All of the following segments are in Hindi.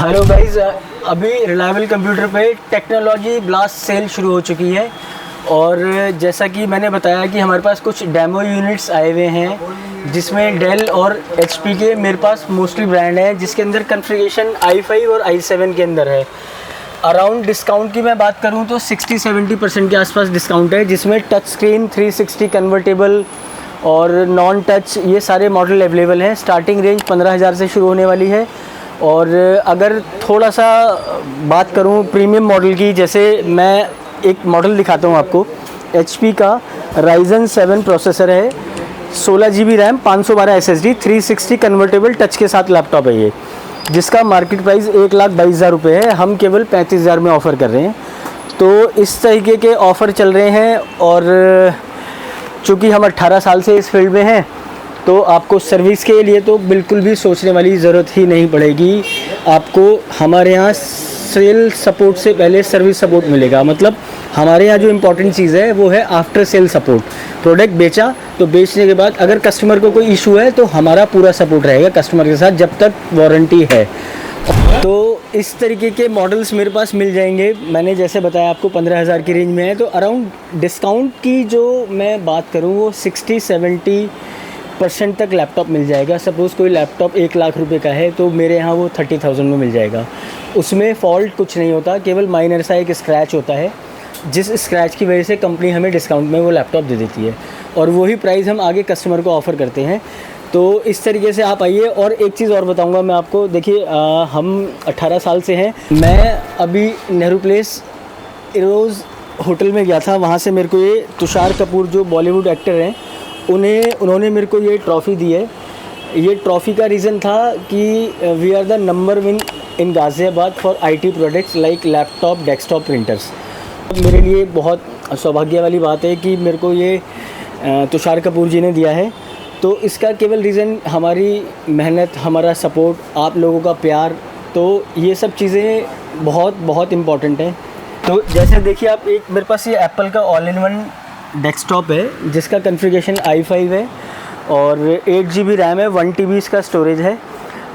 हेलो गाइस, अभी रिलायबल कंप्यूटर पे टेक्नोलॉजी ब्लास्ट सेल शुरू हो चुकी है और जैसा कि मैंने बताया कि हमारे पास कुछ डेमो यूनिट्स आए हुए हैं जिसमें डेल और HP के मेरे पास मोस्टली ब्रांड हैं, जिसके अंदर कॉन्फ़िगरेशन i5 और i7 के अंदर है। अराउंड डिस्काउंट की मैं बात करूं तो 60-70% के आसपास डिस्काउंट है, जिसमें टच स्क्रीन 360 कन्वर्टेबल और नॉन टच ये सारे मॉडल अवेलेबल हैं। स्टार्टिंग रेंज 15,000 से शुरू होने वाली है। और अगर थोड़ा सा बात करूं प्रीमियम मॉडल की, जैसे मैं एक मॉडल दिखाता हूं आपको। HP का Ryzen 7 प्रोसेसर है, 16 GB RAM, 512 SSD, 360 convertible touch के साथ लैपटॉप है ये, जिसका मार्केट प्राइस 1,22,000 रुपये है। हम केवल 35,000 में ऑफ़र कर रहे हैं। तो इस तरीके के ऑफ़र चल रहे हैं और चूँकि हम 18 साल से इस फील्ड में हैं तो आपको सर्विस के लिए तो बिल्कुल भी सोचने वाली ज़रूरत ही नहीं पड़ेगी। आपको हमारे यहाँ सेल सपोर्ट से पहले सर्विस सपोर्ट मिलेगा। मतलब हमारे यहाँ जो इम्पोर्टेंट चीज़ है वो है आफ्टर सेल सपोर्ट। प्रोडक्ट बेचा तो बेचने के बाद अगर कस्टमर को कोई इशू है तो हमारा पूरा सपोर्ट रहेगा कस्टमर के साथ जब तक वारंटी है। तो इस तरीके के मॉडल्स मेरे पास मिल जाएंगे। मैंने जैसे बताया आपको 15,000 की रेंज में है। तो अराउंड डिस्काउंट की जो मैं बात करूँ वो 60-70% तक लैपटॉप मिल जाएगा। सपोज़ कोई लैपटॉप 1 लाख रुपए का है तो मेरे यहाँ वो 30,000 में मिल जाएगा। उसमें फ़ॉल्ट कुछ नहीं होता, केवल माइनर सा एक स्क्रैच होता है, जिस स्क्रैच की वजह से कंपनी हमें डिस्काउंट में वो लैपटॉप दे देती है और वही प्राइस हम आगे कस्टमर को ऑफ़र करते हैं। तो इस तरीके से आप आइए। और एक चीज़ और बताऊंगा मैं आपको, देखिए हम 18 साल से हैं। मैं अभी नेहरू प्लेस रोज़ होटल में गया था, वहाँ से मेरे को ये तुषार कपूर जो बॉलीवुड एक्टर हैं उन्होंने मेरे को ये ट्रॉफ़ी दी है। ये ट्रॉफ़ी का रीज़न था कि we are the number 1 in Ghaziabad for IT products like laptop, desktop, printers. मेरे लिए बहुत सौभाग्य वाली बात है कि मेरे को ये तुषार कपूर जी ने दिया है। तो इसका केवल रीज़न हमारी मेहनत, हमारा सपोर्ट, आप लोगों का प्यार, तो ये सब चीज़ें बहुत बहुत इम्पॉर्टेंट हैं। तो जैसे देखिए आप, एक मेरे पास ये एप्पल का ऑल इन वन डेस्कटॉप है जिसका कॉन्फ़िगरेशन i5 है और 8 GB रैम है, 1 TB इसका स्टोरेज है,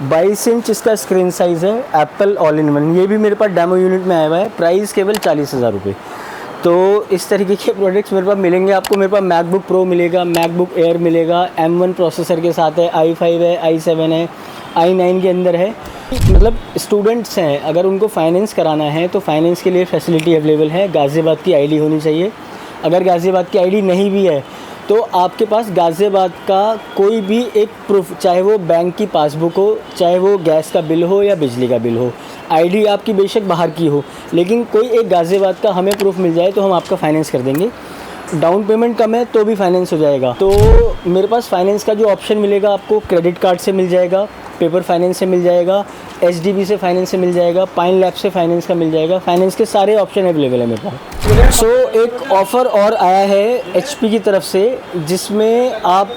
22 इंच इसका स्क्रीन साइज़ है। एप्पल ऑल इन वन ये भी मेरे पास डेमो यूनिट में आया हुआ है। प्राइस केवल 40,000 रुपये। तो इस तरीके के प्रोडक्ट्स मेरे पास मिलेंगे आपको। मेरे पास मैकबुक प्रो मिलेगा, मैकबुक एयर मिलेगा, M1 प्रोसेसर के साथ है, i5 है, i7 है, i9 के अंदर है। मतलब स्टूडेंट्स हैं, अगर उनको फाइनेंस कराना है तो फाइनेंस के लिए फैसिलिटी अवेलेबल है। गाज़ियाबाद की ID होनी चाहिए। अगर गाज़ियाबाद की ID नहीं भी है तो आपके पास गाज़ियाबाद का कोई भी एक प्रूफ, चाहे वो बैंक की पासबुक हो, चाहे वो गैस का बिल हो या बिजली का बिल हो, ID आपकी बेशक बाहर की हो, लेकिन कोई एक गाज़ियाबाद का हमें प्रूफ मिल जाए तो हम आपका फाइनेंस कर देंगे। डाउन पेमेंट कम है तो भी फाइनेंस हो जाएगा। तो मेरे पास फाइनेंस का जो ऑप्शन मिलेगा आपको, क्रेडिट कार्ड से मिल जाएगा, पेपर फाइनेंस से मिल जाएगा, HDB से फाइनेंस से मिल जाएगा, पाइन लैब से फाइनेंस का मिल जाएगा। फाइनेंस के सारे ऑप्शन अवेलेबल है मेरे पास। सो एक ऑफ़र और आया है HP की तरफ से, जिसमें आप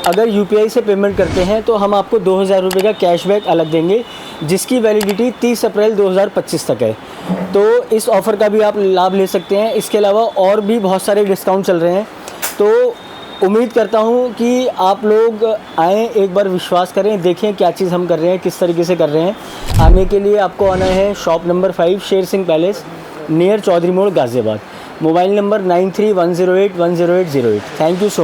अगर UPI से पेमेंट करते हैं तो हम आपको 2,000 रुपये का कैशबैक अलग देंगे, जिसकी वैलिडिटी 30 अप्रैल 2025 तक है। तो इस ऑफ़र का भी आप लाभ ले सकते हैं। इसके अलावा और भी बहुत सारे डिस्काउंट चल रहे हैं। तो उम्मीद करता हूँ कि आप लोग आएँ, एक बार विश्वास करें, देखें क्या चीज़ हम कर रहे हैं, किस तरीके से कर रहे हैं। आने के लिए आपको आना है shop number 5 Sher Singh palace, near Chaudhary मोड़, Ghaziabad. Mobile number 9310810808। Thank you so much.